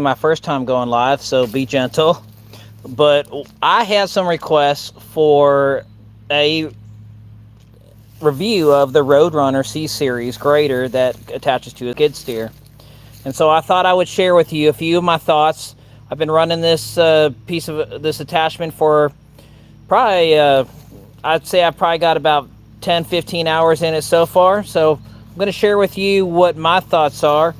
my first time going live, so be gentle. But I have some requests for a review of the Roadrunner C-Series grader that attaches to a Skidsteer. And so I thought I would share with you a few of my thoughts. I've been running this piece of this attachment for probably, I'd say I've probably got about 10, 15 hours in it so far. So I'm going to share with you what my thoughts are.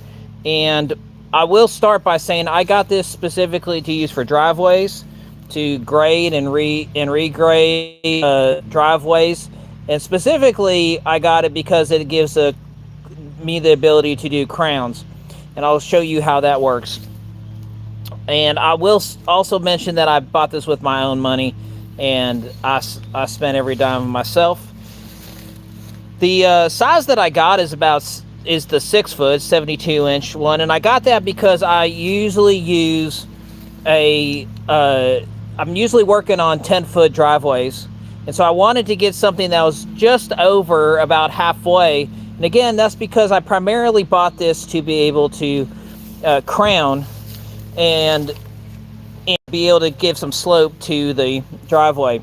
And I will start by saying I got this specifically to use for driveways, to grade and regrade driveways. And specifically, I got it because it gives me the ability to do crowns. And I'll show you how that works. And I will also mention that I bought this with my own money, and I spent every dime myself. The size that I got is the 6 foot 72-inch one, and I got that because I usually use I'm usually working on 10-foot driveways, and so I wanted to get something that was just over about halfway. And again, that's because I primarily bought this to be able to crown and be able to give some slope to the driveway.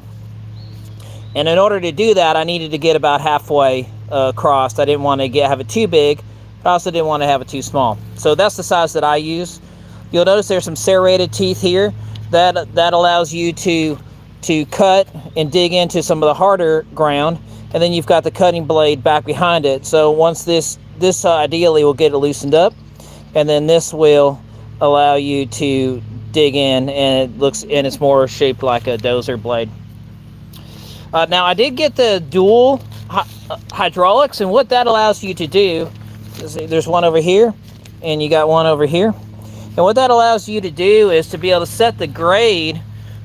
And in order to do that, I needed to get about halfway across. I didn't want to have it too big, but I also didn't want to have it too small. So that's the size that I use. You'll notice there's some serrated teeth here. That allows you to cut and dig into some of the harder ground. And then you've got the cutting blade back behind it. So once this ideally will get it loosened up, and then this will allow you to dig in, and it's more shaped like a dozer blade. Now I did get the dual hydraulics, and what that allows you to do is there's one over here, and you got one over here. And what that allows you to do is to be able to set the grade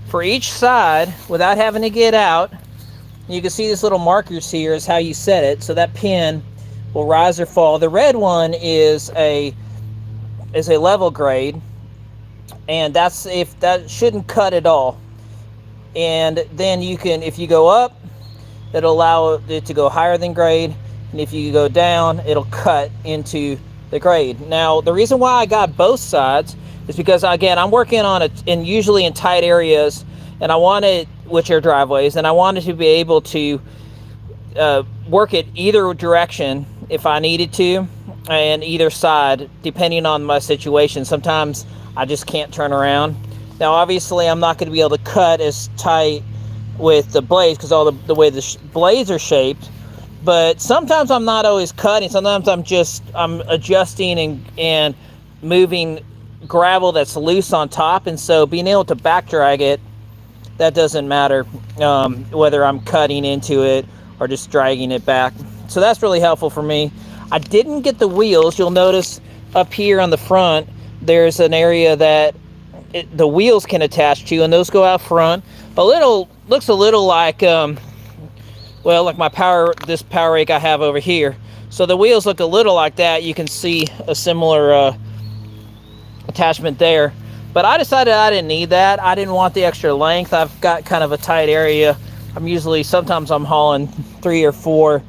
for each side without having to get out. You can see these little markers here is how you set it, so that pin will rise or fall. The red one is a level grade, and that shouldn't cut at all. And then you can, if you go up, it'll allow it to go higher than grade, and if you go down, it'll cut into the grade. Now, the reason why I got both sides is because, again, I'm working on it usually in tight areas, and I wanted, which are driveways, and I wanted to be able to work it either direction if I needed to, and either side depending on my situation. Sometimes I just can't turn around. Now obviously I'm not going to be able to cut as tight with the blades because all the way the blades are shaped, but sometimes I'm not always cutting. Sometimes I'm adjusting and moving gravel that's loose on top, and so being able to back drag it, that doesn't matter whether I'm cutting into it or just dragging it back. So that's really helpful for me. I didn't get the wheels. You'll notice up here on the front there's an area that the wheels can attach to, and those go out front. Looks a little like well, like this power rake I have over here. So the wheels look a little like that. You can see a similar attachment there. But I decided I didn't need that. I didn't want the extra length. I've got kind of a tight area. Sometimes I'm hauling 3 or 4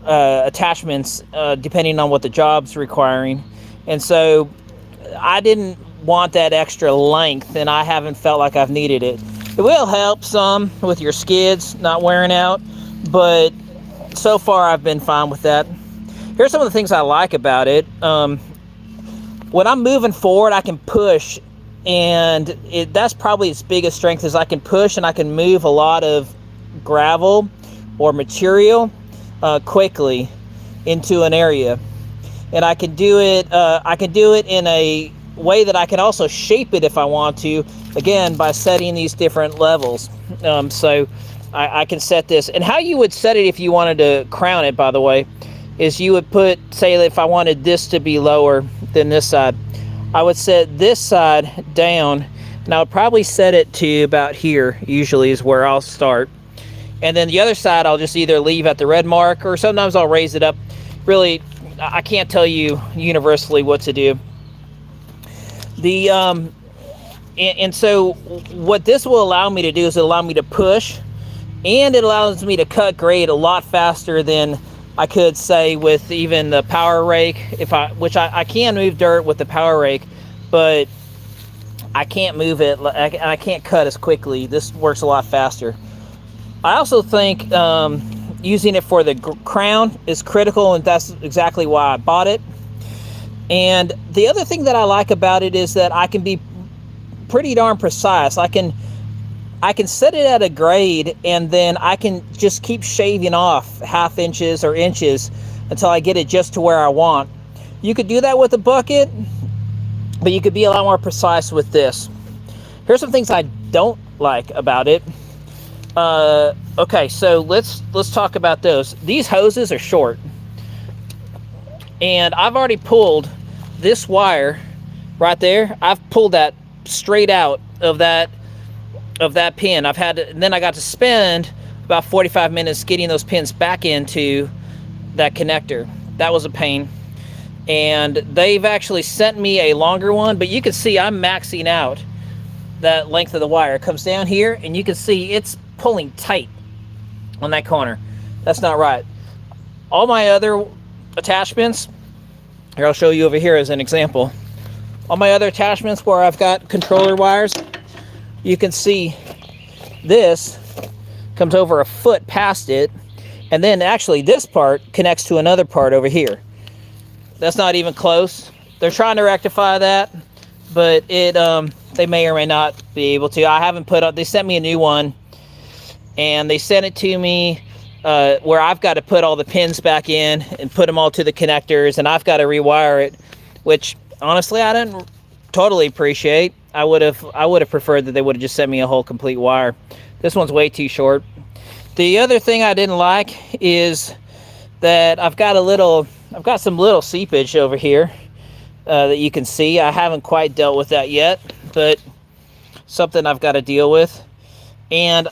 attachments depending on what the job's requiring. And so I didn't want that extra length, and I haven't felt like I've needed it. It will help some with your skids not wearing out, but so far I've been fine with that. Here's some of the things I like about it. When I'm moving forward, I can push, and that's probably its biggest strength, is I can push and I can move a lot of gravel or material quickly into an area. And I can do it in a way that I can also shape it if I want to, again, by setting these different levels. So I can set this. And how you would set it if you wanted to crown it, by the way, is you would put, say if I wanted this to be lower than this side, I would set this side down, and I would probably set it to about here, usually is where I'll start. And then the other side I'll just either leave at the red mark, or sometimes I'll raise it up. Really, I can't tell you universally what to do. And so what this will allow me to do is allow me to push, and it allows me to cut grade a lot faster than I could say with even the power rake, which I can move dirt with the power rake, but I can't move it, and I can't cut as quickly. This works a lot faster. I also think using it for the crown is critical, and that's exactly why I bought it. And the other thing that I like about it is that I can be pretty darn precise. I can set it at a grade, and then I can just keep shaving off half inches or inches until I get it just to where I want. You could do that with a bucket, but you could be a lot more precise with this. Here's some things I don't like about it. Okay, so let's talk about those. These hoses are short, and I've already pulled this wire right there. I've pulled that straight out of that pin. And then I got to spend about 45 minutes getting those pins back into that connector. That was a pain. And they've actually sent me a longer one, but you can see I'm maxing out that length of the wire. It comes down here, and you can see it's pulling tight on that corner. That's not right. All my other attachments, here, I'll show you over here as an example. All my other attachments where I've got controller wires, you can see this comes over a foot past it, and then actually this part connects to another part over here. That's not even close. They're trying to rectify that, but they may or may not be able to. I haven't put up, they sent me a new one, and they sent it to me where I've got to put all the pins back in and put them all to the connectors, and I've got to rewire it, which honestly I didn't totally appreciate. I would have preferred that they would have just sent me a whole complete wire. This one's way too short. The other thing I didn't like is that I've got some little seepage over here that you can see. I haven't quite dealt with that yet, but something I've got to deal with. And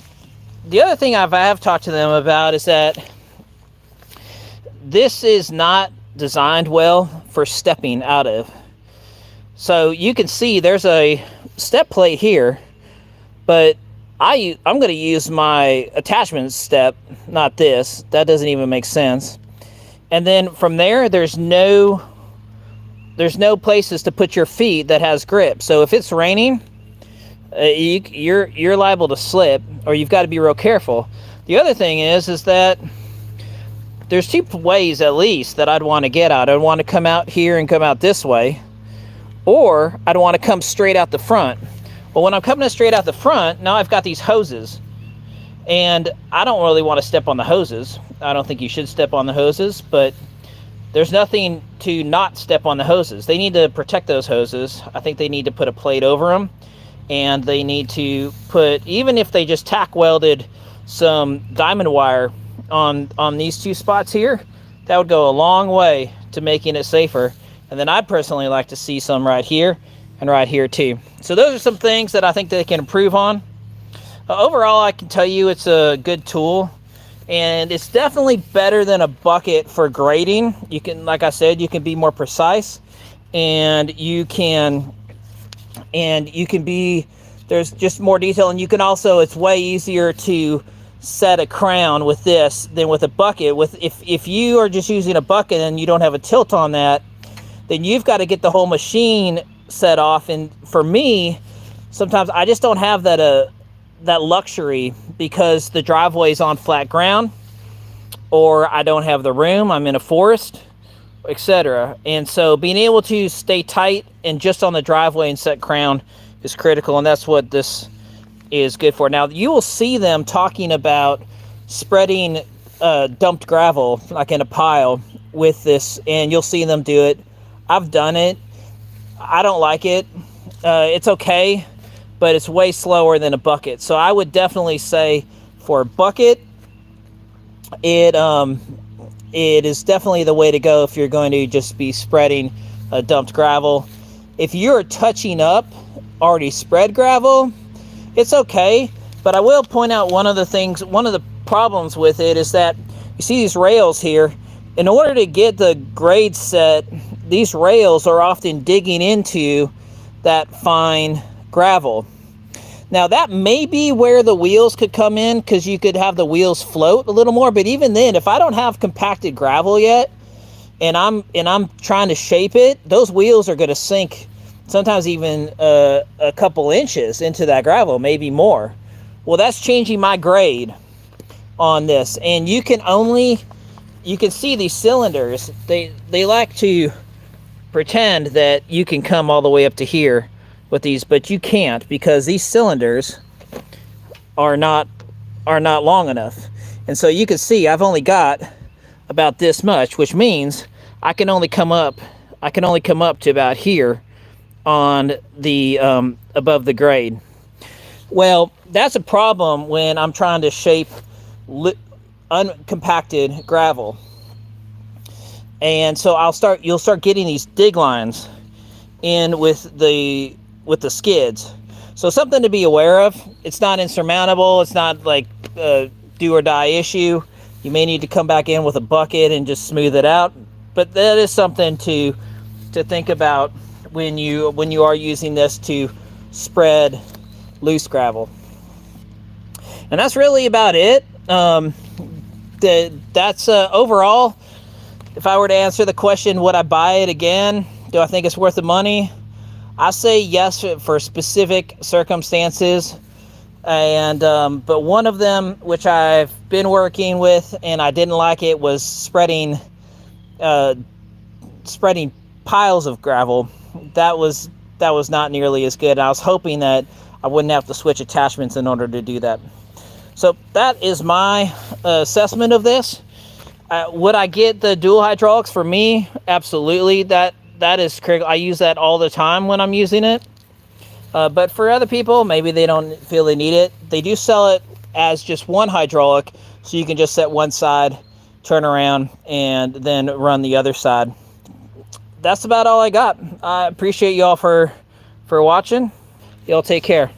the other thing I have talked to them about is that this is not designed well for stepping out of. So you can see there's a step plate here, but I'm going to use my attachment step, not this. That doesn't even make sense. And then from there, there's no places to put your feet that has grip. So if it's raining, you're liable to slip, or you've got to be real careful. The other thing is that there's two ways at least that I'd want to get out. I'd want to come out here and come out this way, or I'd want to come straight out the front. Well, when I'm coming straight out the front, now I've got these hoses, and I don't really want to step on the hoses. I don't think you should step on the hoses, but there's nothing to not step on the hoses. They need to protect those hoses. I think they need to put a plate over them, and they need to put, even if they just tack welded some diamond wire on these two spots here, that would go a long way to making it safer. And then I'd personally like to see some right here and right here too. So those are some things that I think they can improve on. Overall, I can tell you it's a good tool, and it's definitely better than a bucket for grading. You can, like I said, you can be more precise, and you can be, there's just more detail, and you can also, it's way easier to set a crown with this than with a bucket. If you are just using a bucket and you don't have a tilt on that, then you've got to get the whole machine set off. And for me, sometimes I just don't have that luxury, because the driveway is on flat ground, or I don't have the room, I'm in a forest, etc. And so being able to stay tight and just on the driveway and set crown is critical, and that's what this is good for. Now you will see them talking about spreading dumped gravel like in a pile with this, and you'll see them do it. I've done it. I don't like it. It's okay, but it's way slower than a bucket. So I would definitely say for a bucket, it is definitely the way to go if you're going to just be spreading dumped gravel. If you're touching up already spread gravel, it's okay, but I will point out one of the problems with it is that you see these rails here. In order to get the grade set, these rails are often digging into that fine gravel. Now that may be where the wheels could come in, because you could have the wheels float a little more, but even then, if I don't have compacted gravel yet, and I'm trying to shape it, those wheels are going to sink sometimes even a couple inches into that gravel, maybe more. Well, that's changing my grade on this. And you can see these cylinders, they like to pretend that you can come all the way up to here with these, but you can't, because these cylinders are not long enough. And so you can see I've only got about this much, which means I can only come up to about here on the above the grade. Well, that's a problem when I'm trying to shape uncompacted gravel. And so you'll start getting these dig lines in with the skids. So something to be aware of. It's not insurmountable. It's not like a do or die issue. You may need to come back in with a bucket and just smooth it out. But that is something to think about when you are using this to spread loose gravel. And that's really about it. That's overall. If I were to answer the question, would I buy it again? Do I think it's worth the money? I say yes for specific circumstances. And but one of them, which I've been working with and I didn't like it, was spreading piles of gravel. That was not nearly as good. I was hoping that I wouldn't have to switch attachments in order to do that. So that is my assessment of this. Would I get the dual hydraulics? For me, absolutely. That is critical. I use that all the time when I'm using it. But for other people, maybe they don't feel they need it. They do sell it as just one hydraulic, so you can just set one side, turn around, and then run the other side. That's about all I got. I appreciate y'all for watching. Y'all take care.